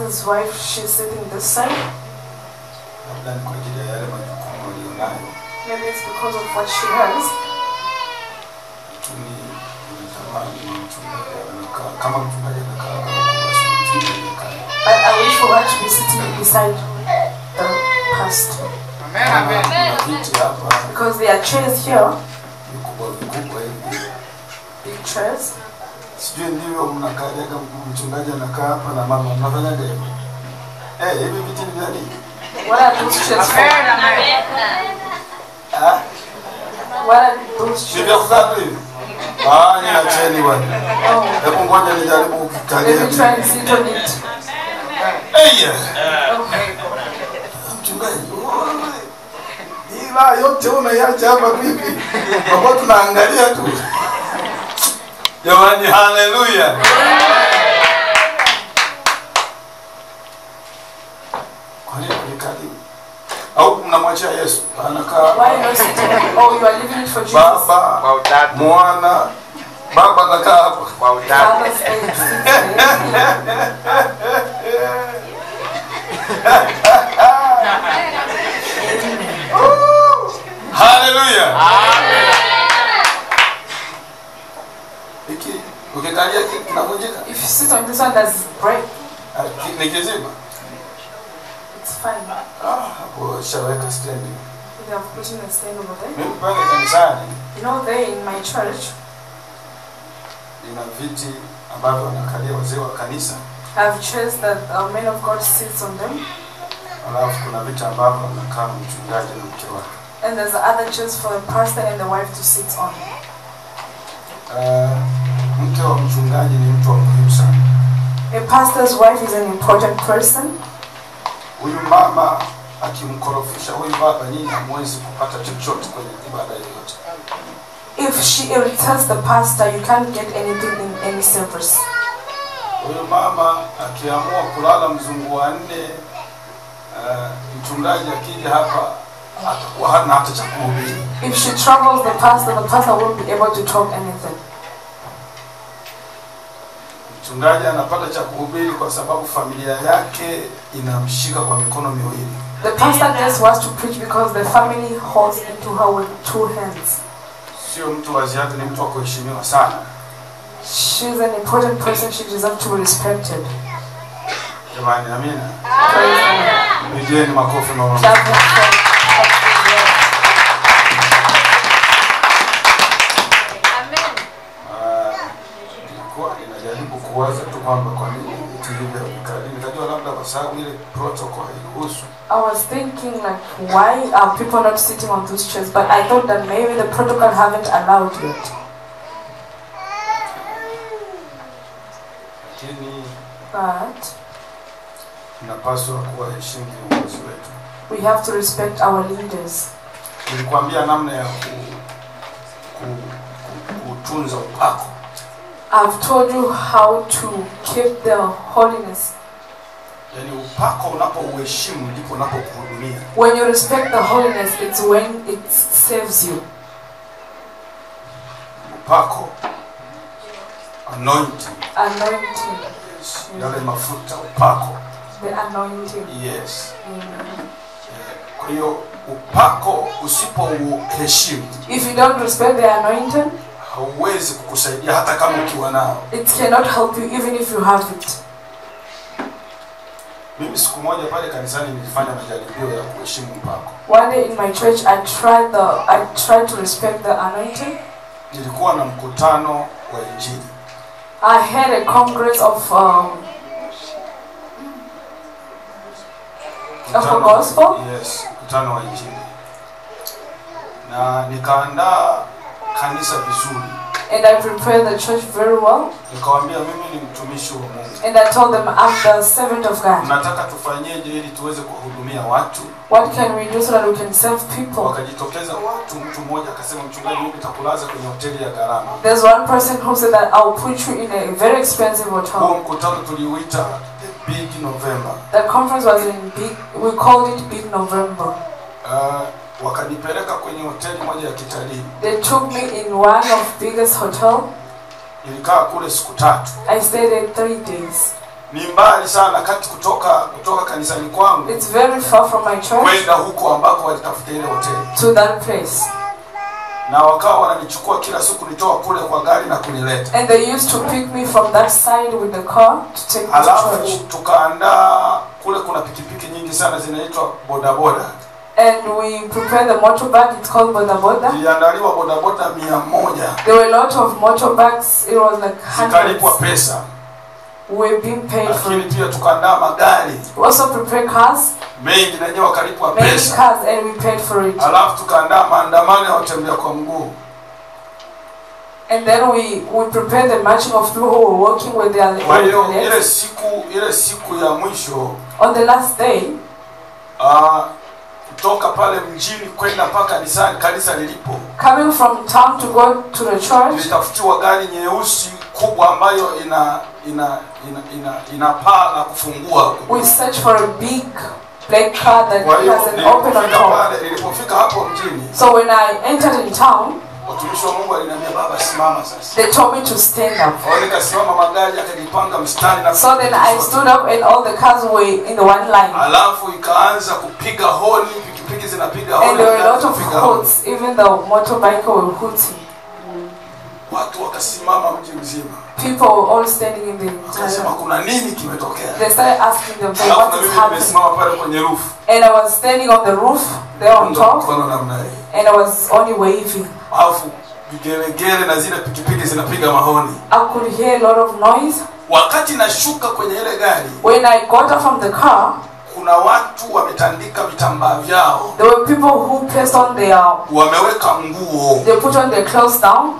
pastor's wife, she's sitting this side. Maybe it's because of what she has. But I wish for her to be sitting beside the pastor. Amen. Because there are chairs here. Big chairs. What are those chairs for? What are those chairs for? Let me try and sit on it. yote unaiacha hapa vipi? Baba tunaangalia tu. Jamani, haleluya. Kwa nini ulikali? Au mnamwachia Yesu? Anakaa. Why not sitting? Oh, you are leaving it for Jesus. Baba, Mwana, Baba anakaa hapa. Kwa utatu. Hallelujah. Amen. If you sit on this one, does it break? It's fine. Shall I stand? They have put in a stand over there. You know, there in my church, I have chairs that men of God sits on them. And there's other chairs for the pastor and the wife to sit on. A pastor's wife is an important person. If she irritates the pastor, you can't get anything in any service. If she troubles the pastor won't be able to talk anything. The pastor just wants to preach because the family holds into her with two hands. She's an important person, she deserves to be respected. I was thinking like, why are people not sitting on those chairs? But I thought that maybe the protocol haven't allowed yet. But we have to respect our leaders. I've told you how to keep the holiness. When you respect the holiness, it's when it saves you. Anointing. The anointing. Yes. If you don't respect the anointing, it cannot help you even if you have it. One day in my church, I tried to respect the anointing. I had a congress of the gospel. Yes, and I prepared the church very well. And I told them I'm the servant of God. What can we do so that we can serve people? There's one person who said that I'll put you in a very expensive hotel. Big November. The conference was in Big, we called it Big November. They took me in one of the biggest hotel. I stayed there 3 days. Ni mbali sana kati kutoka kanisani kwangu. It's very far from my church. Kwenda huko ambako walitafuta ile hoteli. To that place. Na wakawa wananichukua kila siku nitoa kule kwa gari na kunileta. And they used to pick me from that side with the car to take me to church. Alafu tukaandaa kule, kuna pikipiki nyingi sana zinaitwa bodaboda. And we prepared the motorbike, it's called bodaboda. Iliandaliwa bodaboda 100. There were a lot of motorbikes, it was like hundreds. Zikalipwa pesa. We were being paid for Lakini it. pia tukaandaa magari. We also prepared cars. Mengi na nyewe wakalipwa Many pesa. cars, and we paid for it. Alafu tukaandaa maandamano ya watembea kwa mguu. And then we prepared the marching of people who were walking with their legs. Kwa hiyo ile siku ya mwisho, On the last day, kutoka pale mjini kwenda mpaka kanisa lilipo, coming from town to go to the church, nilitafutiwa gari nyeusi kubwa ambayo ina paa la kufungua. we searched for a big black car that has an open on top. Nilipofika hapo mjini, So when I entered in town, watumishi wa Mungu waliniambia, baba simama sasa. they told me to stand up. Kwa hiyo nikasimama, magari yakajipanga mstari na So then I stood up and all the cars were in the one line. Alafu ikaanza kupiga honi, pikipiki zinapiga honi. And there were a lot of hoots, even the motorbike were hooting. Watu wakasimama mji mzima. People were all standing in the Wakasema kuna nini kimetokea? They started asking themselves what is happening. Nimesimama pale kwenye roof. And I was standing on the roof, there on top, Kwa namna hii. and I was only waving. Alafu vigelegele na zile pikipiki zinapiga mahoni. I could hear a lot of noise. Wakati nashuka kwenye ile gari, When I got up from the car, kuna watu wametandika vitambaa vyao. there were people who placed on their, Wameweka nguo. they put on their clothes down.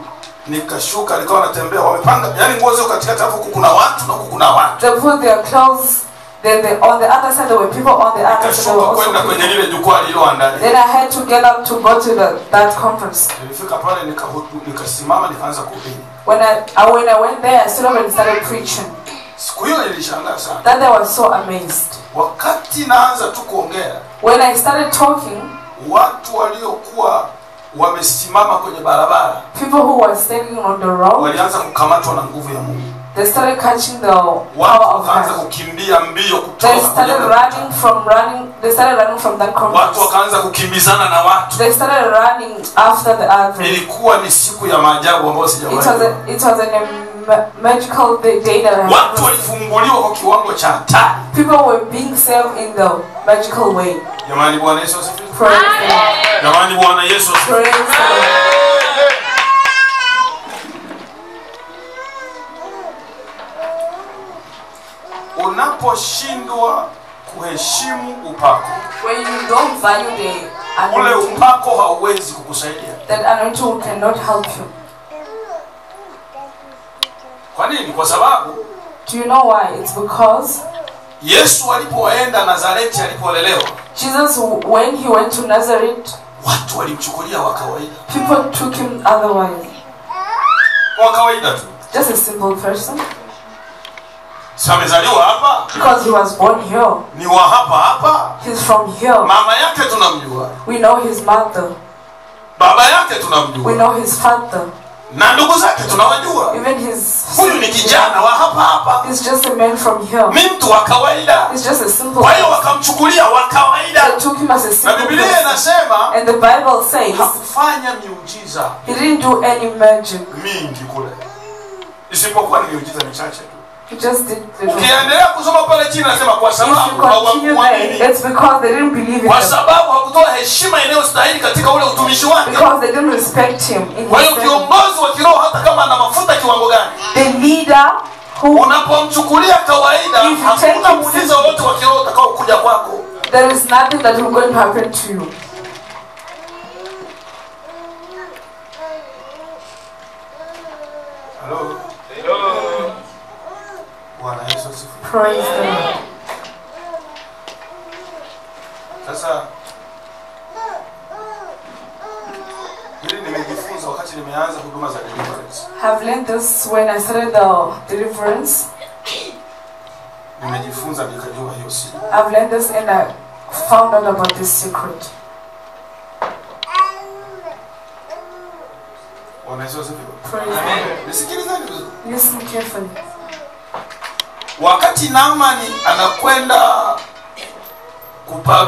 Nikashuka, nikawa natembea, wamepanga, yani nguo zao katikati, hapo kuna watu na huku kuna watu. They put their clothes, then on the other side there were people on the other side. There were also Kwenda kwenye people. lile jukwaa lililoandaliwa. Then I had to get up to go to that conference. Nilifika pale nikasimama nikaanza kuhubiri. When I went there, I stood up and started preaching. Siku hiyo nilishangaa sana. That I was so amazed. Wakati naanza tu kuongea, When I started talking, watu waliokuwa wamesimama kwenye barabara, people who were standing on the road, walianza kukamatwa na nguvu ya Mungu. they started catching the power Watu of wakaanza God. kukimbia mbio kutoka. They started running from that Watu conference. wakaanza kukimbizana na watu. They started running after the others. Ilikuwa ni siku ya maajabu ambayo sijawahi. It was a magical day that I Watu had. walifunguliwa kwa kiwango cha hatari. People were being saved in the magical way. Jamani, Bwana Yesu asifiwe. Praise the Lord. Jamani, Bwana Yesu asifiwe. Praise the Lord. Unaposhindwa kuheshimu upako, When you don't value the ule anointing, upako hauwezi kukusaidia. that anointing cannot help you. Kwa nini? Kwa sababu Do you know why? It's because Yesu alipoenda Nazareti, alipolelewa, Jesus, when he went to Nazareth, watu walimchukulia wa kawaida. people took him otherwise. Wa kawaida tu. Just a simple person. Si amezaliwa hapa? Because he was born here. Ni wa hapa hapa? He's from here. Mama yake tunamjua. We know his mother. Baba yake We tunamjua. know his father. Na ndugu zake tunawajua. Even his Huyu ni kijana wa hapa hapa. He's just a man from here. Ni mtu wa kawaida. He's just a simple Kwa hiyo person. wakamchukulia wa kawaida. They took him as a Na simple Biblia person. inasema And the Bible says hakufanya miujiza he didn't do any magic. mingi kule, isipokuwa ni miujiza michache tu. He just did the little. Ukiendelea kusoma pale chini nasema kwa If you sababu continue hawakuamini, there, it's because they didn't believe in kwa him. sababu hakutoa heshima inayostahili katika ule utumishi wake. Because they didn't respect him in Kwa his hiyo service. kiongozi wa kiroho hata kama ana mafuta kiwango gani, The leader who unapomchukulia kawaida, If you take hakuna him muujiza wote wa kiroho utakao kuja kwako. there is nothing that will going to happen to you. Hello. Bwana Yesu asifiwe. Praise the Lord. Sasa hili nimejifunza wakati nimeanza huduma za deliverance. I've learned this when I started the deliverance. Nimejifunza nikajua hiyo siri. I've learned this and I found out about this secret. Bwana Yesu asifiwe. Praise the Lord. Nisikilizeni vizuri. Listen carefully. wakati Naamani anakwenda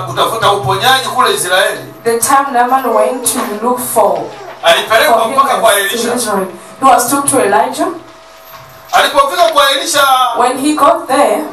kutafuta uponyaji kule Israeli, the time Naaman went to look for alipelekwa mpaka kwa Elisha. He was took to Elijah. Alipofika kwa Elisha, when he got there,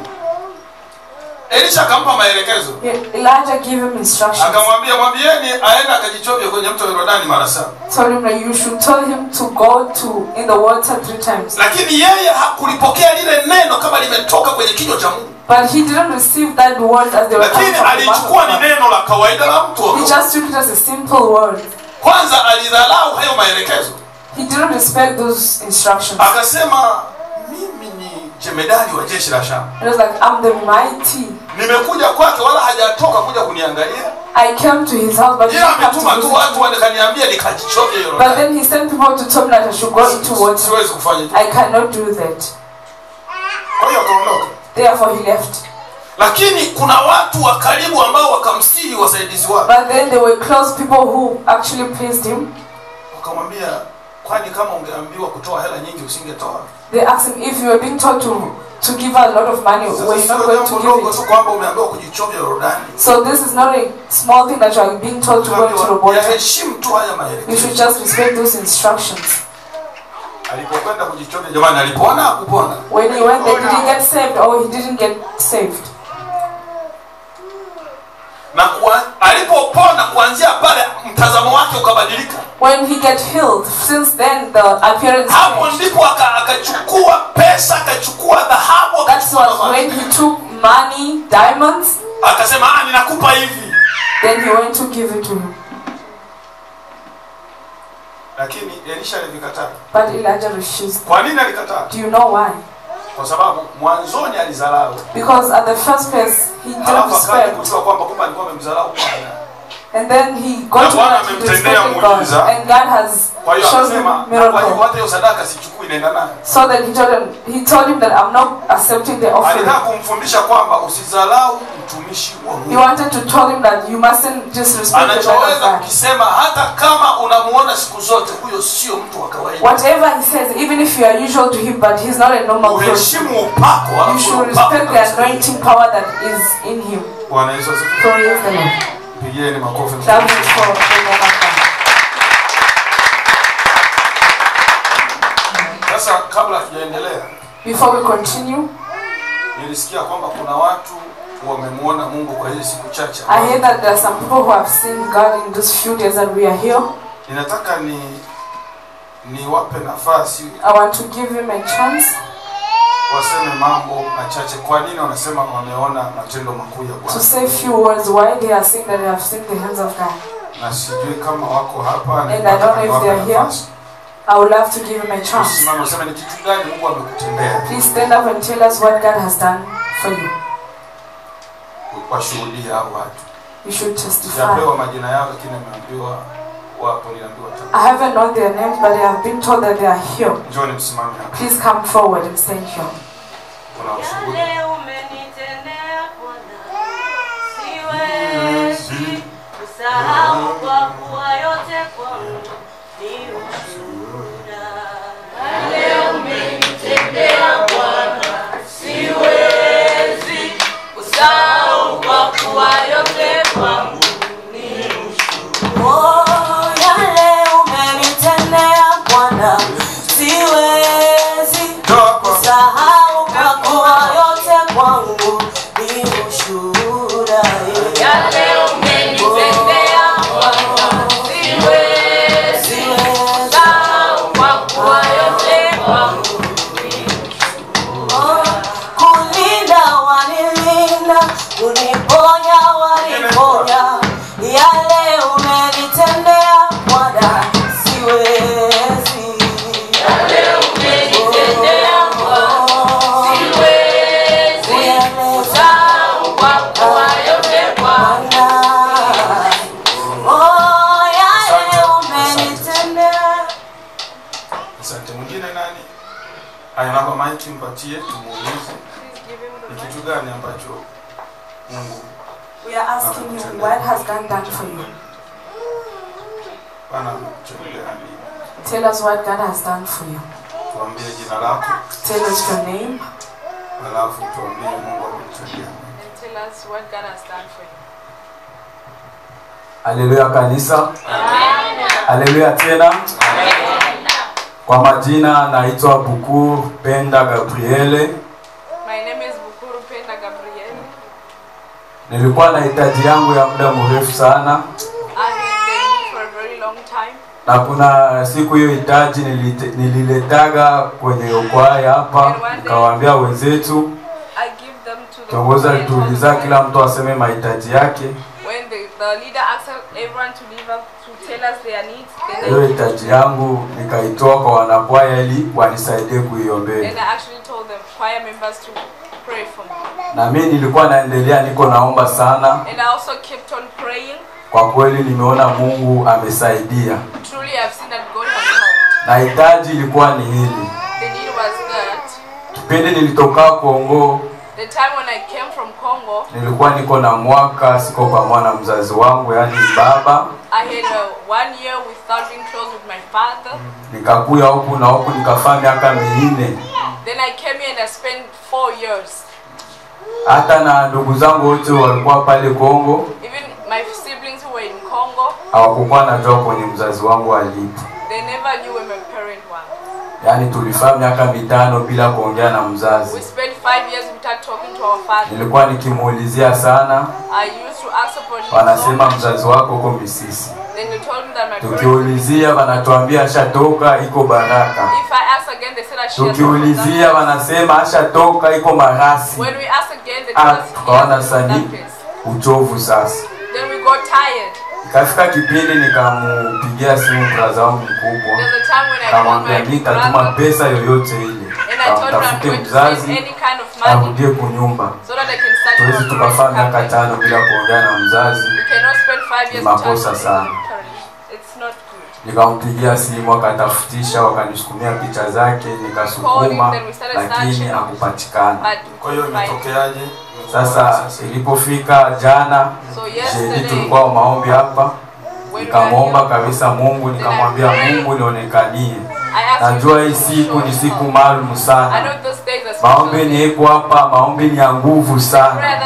Elisha akampa maelekezo. Elijah gave him instructions. Akamwambia mwambieni aende akajichovye kwenye mto Yordani mara 7. Told him that you should tell him to go to in the water 3 times. Lakini yeye hakulipokea lile neno kama limetoka kwenye kinywa cha Mungu. But he didn't receive that word as they were coming from the mouth of alichukua ni neno la kawaida la mtu. He just took it as a simple word. Kwanza alidharau hayo maelekezo. He didn't respect those instructions. Akasema mimi ni jemedari wa jeshi la Sham. It was like, I'm the mighty. Nimekuja kwake wala hajatoka kuja kuniangalia. I came to his house, but he didn't come to visit me. But then he sent people to tell me that I should go into water. I cannot do that. Therefore he left. Lakini kuna watu wa karibu ambao wakamsihi wasaidizi wake. But then there were close people who actually pleased him. Wakamwambia, kwani kama ungeambiwa kutoa hela nyingi usingetoa? They asked him, if you were being told to give a lot of money, were you not going to give it? So this is not a small thing that you are being told to go into the water. You should just respect those instructions. When he went there, did he get saved or he didn't get saved? When he get healed, since then the appearance changed. That's when he took money, diamonds. Then he went to give it to him. But Elijah refused. Do you know why? Because at the first place he didn't respect. And then he got to respect God, and God has shown him miracle. So that he told him that I'm not accepting the offering. He wanted to tell him that you mustn't disrespect the man of God. Whatever he says, even if you are usual to him, but he's not a normal person, you should respect the anointing power that is in him. Praise the Lord. Before we continue, I hear that there are some people who have seen God in these few days that we are here. I want to give him a chance. To say a few words why they are saying that they have seen the hands of God. And I don't know if they are here. I would love to give him a chance. Please stand up and tell us what God has done for you. You should testify. I haven't known their names, but they have been told that they are here. Please come forward and stand here. We are asking you, what has God done for you? Tell us what God has done for you. Tell us your name. Alafu tuambie Mungu ametusaidia. And tell us what God has done for you. Haleluya kanisa. Amen. Haleluya tena. Amen. Kwa majina naitwa Bukuru Penda Gabriele. My name is Bukuru Penda Gabriele. Nilikuwa na hitaji yangu ya muda mrefu sana. I had the need for a very long time. Na kuna siku hiyo hitaji nililetaga kwenye kwaya hapa, nikawaambia wenzetu. I give them to the Kiongozi alituuliza kila mtu aseme mahitaji yake. When the leader asked everyone to leave up to tell us their needs, Hiyo hitaji yangu nikaitoa kwa wanakwaya ili wanisaidie kuiombea. and I actually told them choir members to pray for me. Na mimi nilikuwa naendelea niko naomba sana. And I also kept on praying. Kwa kweli nimeona Mungu amesaidia. Truly I've seen that God has helped. Na hitaji ilikuwa ni hili. The need was that Kipindi nilitoka Kongo, the time when I came from Congo, nilikuwa niko na mwaka siko pamoja na mzazi wangu yani baba. I had 1 year without being close with my father. Nikakuya huku na huku nikafanya miaka 4. Then I came here and I spent 4 years. Hata na ndugu zangu wote walikuwa pale Kongo. Even my siblings who were in Congo, Hawakuwa najua kwenye mzazi wangu alipo. they never knew where my parent was. Yani tulifanya miaka 5 bila kuongea na mzazi. We spent 5 years without talking to our father. Nilikuwa nikimuulizia sana. I used to ask about him. Wanasema mzazi wako uko Misisi. Then they told me that my parents. Tukiulizia wanatuambia ashatoka iko Baraka. If I ask again, they said I should. Tukiulizia wanasema ashatoka iko Marasi. When we ask again, they told us tukaona sani uchovu sasa. Then we got tired. Ikafika kipindi nikamupigia simu brother wangu mkubwa. There's a time when I Kamwambia nitatuma pesa yoyote ile. And I told her I'm going to send any kind of money arudie kunyumba. so that I can start. Tuwezi tukafanya miaka 5 bila kuongea na mzazi. You cannot spend 5 years Makosa sana. It's not good. Nikampigia simu akatafutisha wakanisukumia picha zake nikasukuma lakini hakupatikana. Kwa hiyo imetokeaje? Sasa ilipofika jana jeudi tulikuwa maombi hapa. Nikamwomba kabisa Mungu, nikamwambia Mungu nionekanie. Najua hii siku ni siku maalum sana. Maombi ni iko hapa, maombi ni ya nguvu sana.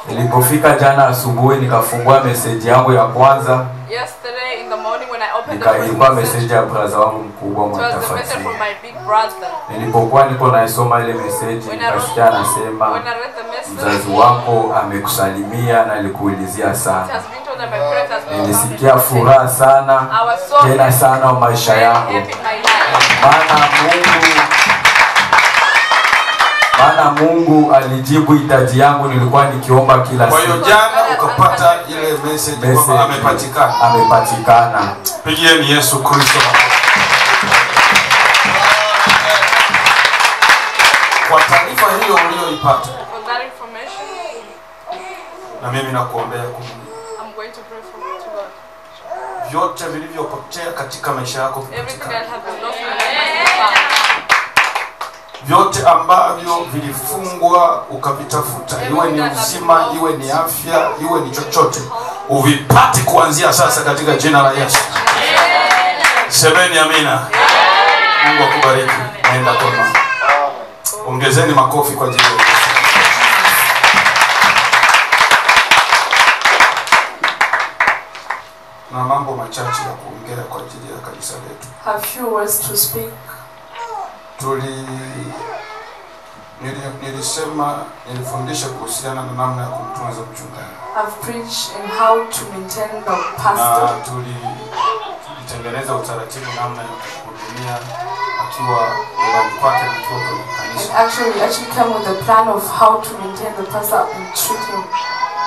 Nilipofika jana asubuhi nikafungua message yangu ya kwanza. Yesterday in the morning when I opened the Nikaikuwa message ya brother wangu mkubwa Mwatafati. Nilipokuwa niko naisoma ile message nikasikia anasema mzazi wako amekusalimia na alikuulizia sana. Nilisikia furaha sana tena sana maisha yako. Maana Mungu alijibu hitaji yangu nilikuwa nikiomba kila siku. Kwa hiyo jana ukapata ile message kwamba amepatikana. Amepatikana. Pigieni Yesu Kristo. Kwa taarifa hiyo uliyoipata, na mimi nakuombea vyote vilivyopotea katika maisha yako vipatikane. Vyote ambavyo vilifungwa ukavitafuta, iwe ni uzima, iwe ni afya, iwe ni chochote, uvipate kuanzia sasa katika jina la Yesu. Semeni amina. Mungu akubariki. Nenda tena. Ongezeni makofi kwa ajili ya Yesu. Na mambo machache ya kuongea kwa ajili ya kanisa letu. Have few words to speak. Nilifundisha kuhusiana na namna ya kumtunza mchungaji. I've preached in how to maintain the pastor. Na tulitengeneza utaratibu namna ya kuhudumia akiwa nyumbani kwake na akiwa kwenye kanisa. And we actually came with a plan of how to maintain the pastor and treat him.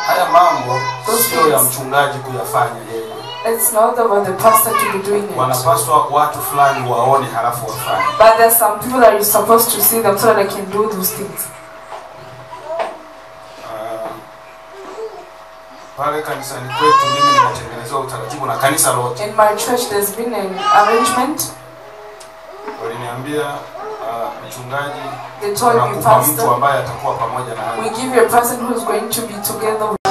Haya mambo sio ya mchungaji kuyafanya yeye. It's not about the pastor to be doing it. Wanapaswa watu fulani waone halafu wafanye. But there's some people that you're supposed to see them so that they can do those things. Pale kanisani kwetu mimi nimetengenezwa utaratibu na kanisa lote. In my church there's been an arrangement. Waliniambia mchungaji, they told me, pastor, mtu ambaye atakuwa pamoja na we give you a person who's going to be together with